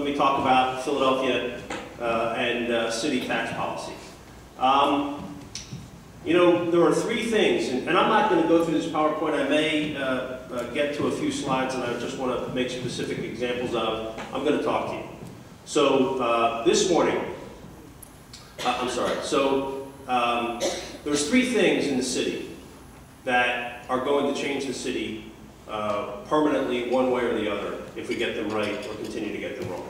let me talk about Philadelphia and city tax policy. You know, there are three things, and I'm not going to go through this PowerPoint. I may get to a few slides that I just want to make specific examples of. I'm going to talk to you. So this morning, there's three things in the city that are going to change the city permanently one way or the other if we get them right or continue to get them wrong.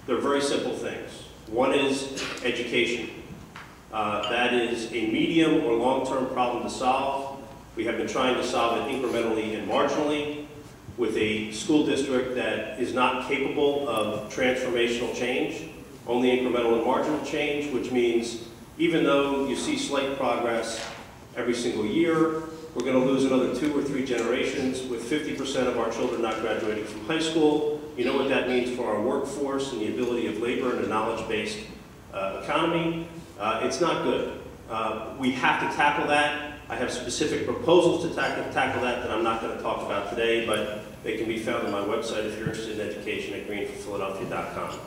They're very simple things. One is education. That is a medium or long-term problem to solve. We have been trying to solve it incrementally and marginally with a school district that is not capable of transformational change, only incremental and marginal change, which means even though you see slight progress every single year, we're going to lose another 2 or 3 generations with 50% of our children not graduating from high school. You know what that means for our workforce and the ability of labor in a knowledge-based economy. It's not good. We have to tackle that. I have specific proposals to tackle that I'm not going to talk about today, but they can be found on my website if you're interested in education at greenforphiladelphia.com.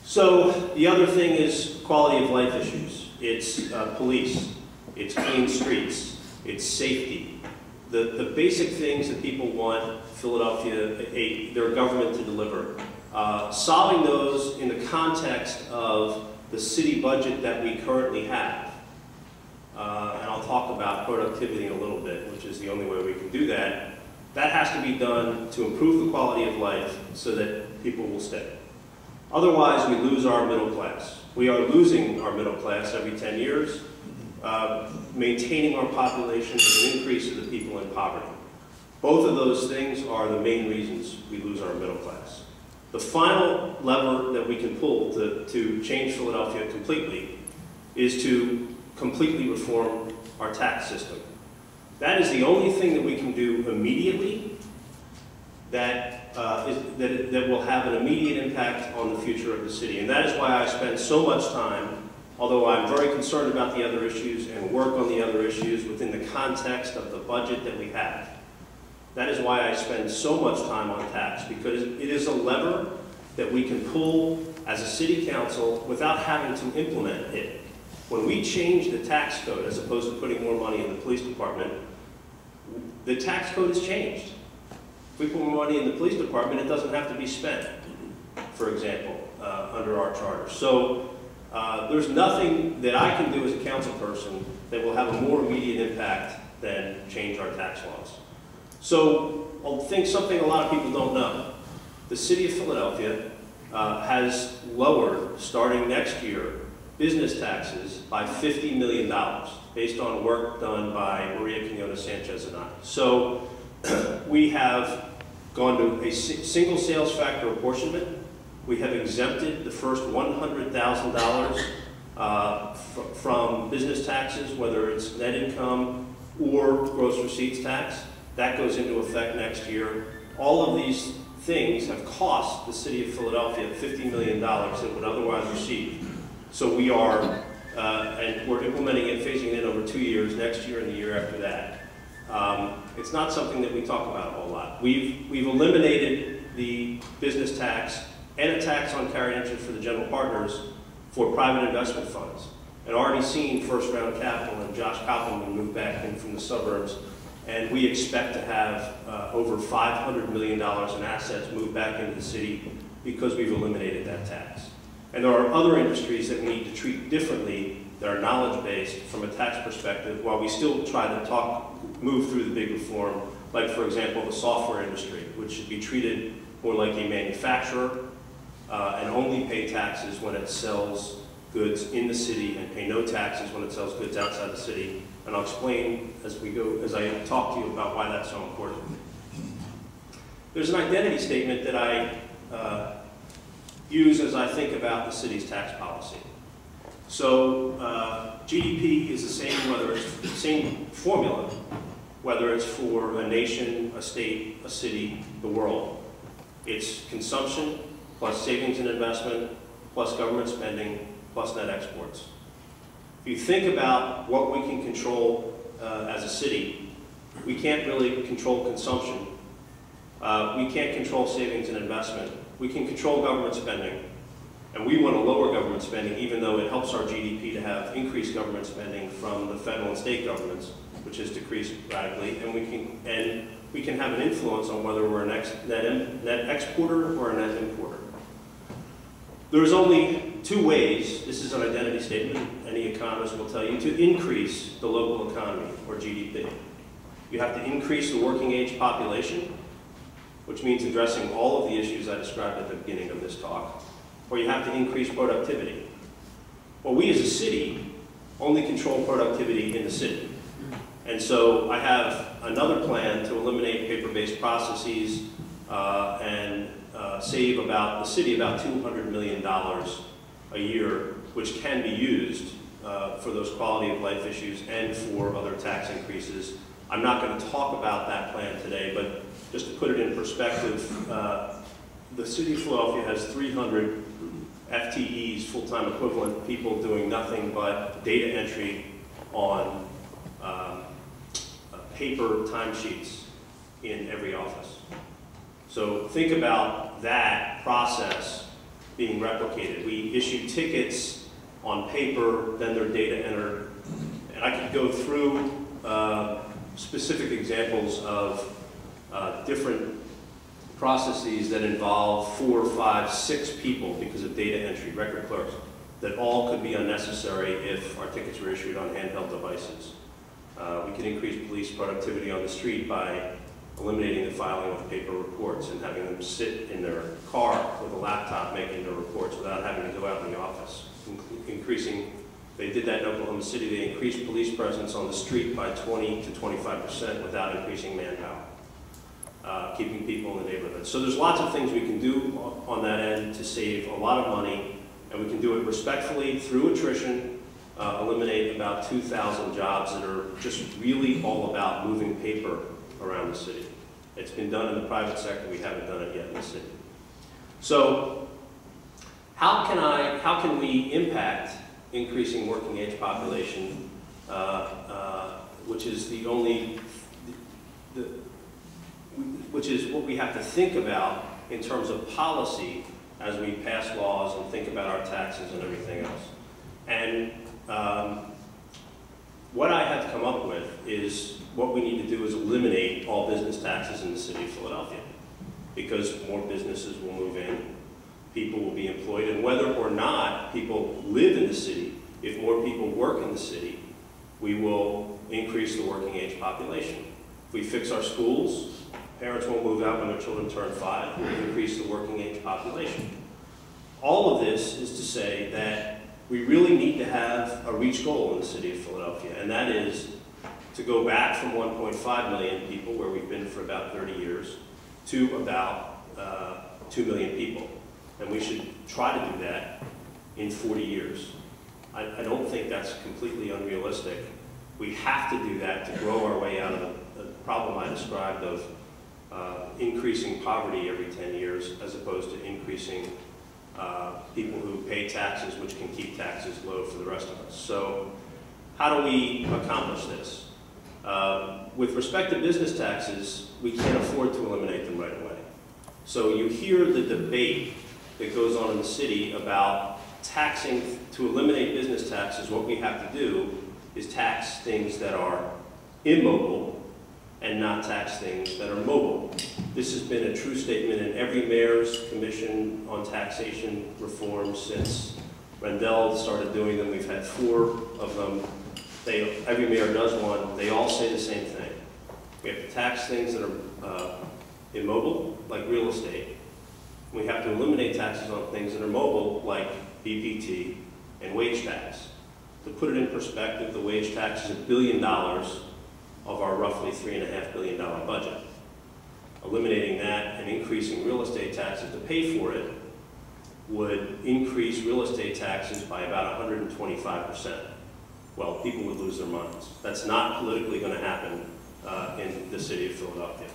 So the other thing is quality of life issues. It's police. It's clean streets. It's safety. The basic things that people want Philadelphia, their government to deliver. Solving those in the context of the city budget that we currently have. And I'll talk about productivity in a little bit, which is the only way we can do that. That has to be done to improve the quality of life so that people will stay. Otherwise, we lose our middle class. We are losing our middle class every 10 years. Maintaining our population is an increase of the people in poverty. Both of those things are the main reasons we lose our middle class. The final lever that we can pull to change Philadelphia completely is to completely reform our tax system. That is the only thing that we can do immediately that will have an immediate impact on the future of the city. And that is why I spend so much time, although I'm very concerned about the other issues and work on the other issues within the context of the budget that we have. That is why I spend so much time on tax, because it is a lever that we can pull as a city council without having to implement it. When we change the tax code, as opposed to putting more money in the police department, the tax code has changed. If we put more money in the police department, it doesn't have to be spent, for example, under our charter. So there's nothing that I can do as a council person that will have a more immediate impact than change our tax laws. So I'll think something a lot of people don't know. The city of Philadelphia has lowered, starting next year, business taxes by $50 million based on work done by Maria Quinones-Sanchez and I. So we have gone to a single sales factor apportionment. We have exempted the first $100,000 from business taxes, whether it's net income or gross receipts tax. That goes into effect next year. All of these things have cost the city of Philadelphia $50 million it would otherwise receive. So we are, and we're implementing it, phasing it in over 2 years, next year and the year after that. It's not something that we talk about a whole lot. We've eliminated the business tax and a tax on carried interest for the general partners for private investment funds. And already seen First Round Capital and Josh Councilman move back in from the suburbs. And we expect to have over $500 million in assets move back into the city because we've eliminated that tax. And there are other industries that we need to treat differently that are knowledge-based from a tax perspective while we still try to move through the big reform, like, for example, the software industry, which should be treated more like a manufacturer and only pay taxes when it sells goods in the city and pay no taxes when it sells goods outside the city. And I'll explain as we go, as I talk to you about why that's so important. There's an identity statement that I use as I think about the city's tax policy. So GDP is the same, whether it's the same formula, whether it's for a nation, a state, a city, the world. It's consumption plus savings and investment plus government spending plus net exports. If you think about what we can control as a city, we can't really control consumption. We can't control savings and investment. we can control government spending. And we want to lower government spending, even though it helps our GDP to have increased government spending from the federal and state governments, which has decreased radically. And we can have an influence on whether we're a net exporter or a net importer. There's only two ways, this is an identity statement, any economist will tell you, to increase the local economy or GDP. You have to increase the working age population, which means addressing all of the issues I described at the beginning of this talk, or you have to increase productivity. Well, we as a city only control productivity in the city. And so I have another plan to eliminate paper-based processes and save the city about $200 million a year, which can be used for those quality of life issues and for other tax increases. I'm not going to talk about that plan today, but just to put it in perspective, the city of Philadelphia has 300 FTEs, full-time equivalent people doing nothing but data entry on paper timesheets in every office. So think about that process being replicated. We issue tickets on paper, then they're data entered. And I could go through specific examples of different processes that involve 4, 5, 6 people because of data entry, record clerks, that all could be unnecessary if our tickets were issued on handheld devices. We can increase police productivity on the street by eliminating the filing of paper reports and having them sit in their car with a laptop making their reports without having to go out in the office. They did that in Oklahoma City. They increased police presence on the street by 20 to 25% without increasing manpower, keeping people in the neighborhood. So there's lots of things we can do on that end to save a lot of money, and we can do it respectfully through attrition, eliminate about 2,000 jobs that are just really all about moving paper around the city. It's been done in the private sector. We haven't done it yet in the city. So how can we impact increasing working age population, which is which is what we have to think about in terms of policy as we pass laws and think about our taxes and everything else. And what I have come up with is what we need to do is eliminate all business taxes in the city of Philadelphia, because more businesses will move in, people will be employed, and whether or not people live in the city, if more people work in the city, we will increase the working age population. If we fix our schools, parents won't move out when their children turn 5, we'll increase the working age population. All of this is to say that we really need to have a reach goal in the city of Philadelphia, and that is to go back from 1.5 million people, where we've been for about 30 years, to about 2 million people. And we should try to do that in 40 years. I don't think that's completely unrealistic. We have to do that to grow our way out of the problem I described of increasing poverty every 10 years, as opposed to increasing people who pay taxes, which can keep taxes low for the rest of us. So how do we accomplish this? With respect to business taxes, we can't afford to eliminate them right away. So you hear the debate that goes on in the city about taxing. To eliminate business taxes, what we have to do is tax things that are immobile and not tax things that are mobile. This has been a true statement in every mayor's commission on taxation reform since Rendell started doing them. We've had 4 of them. Every mayor does one. They all say the same thing. We have to tax things that are immobile, like real estate. We have to eliminate taxes on things that are mobile, like BPT and wage tax. To put it in perspective, the wage tax is $1 billion of our roughly $3.5 billion budget. Eliminating that and increasing real estate taxes to pay for it would increase real estate taxes by about 125%. Well, people would lose their minds. That's not politically going to happen in the city of Philadelphia.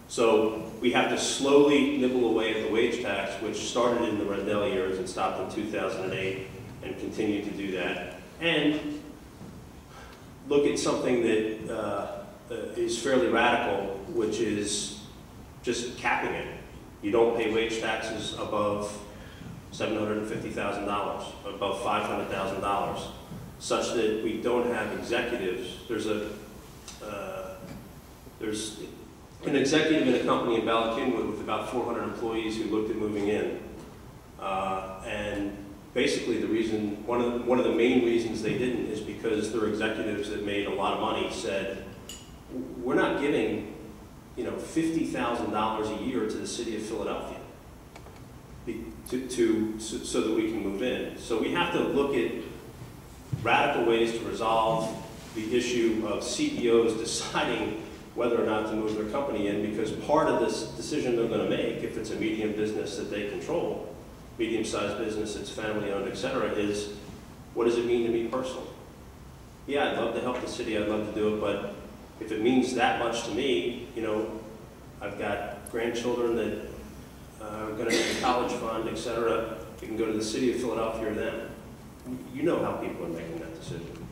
So we have to slowly nibble away at the wage tax, which started in the Rendell years and stopped in 2008, and continue to do that. And look at something that is fairly radical, which is just capping it. You don't pay wage taxes above $750,000, above $500,000, such that we don't have executives. There's an executive in a company in Ballackinwood with about 400 employees who looked at moving in. And basically the reason, one of the main reasons they didn't is because their executives that made a lot of money said, we're not giving, $50,000 a year to the city of Philadelphia so that we can move in. So we have to look at radical ways to resolve the issue of CEOs deciding whether or not to move their company in, because part of this decision they're going to make, if it's a medium business that they control, medium-sized business, it's family-owned, et cetera, is what does it mean to me personally? Yeah, I'd love to help the city, I'd love to do it, but if it means that much to me, I've got grandchildren that are going to get a college fund, et cetera, you can go to the city of Philadelphia or them. You know how people are making that decision.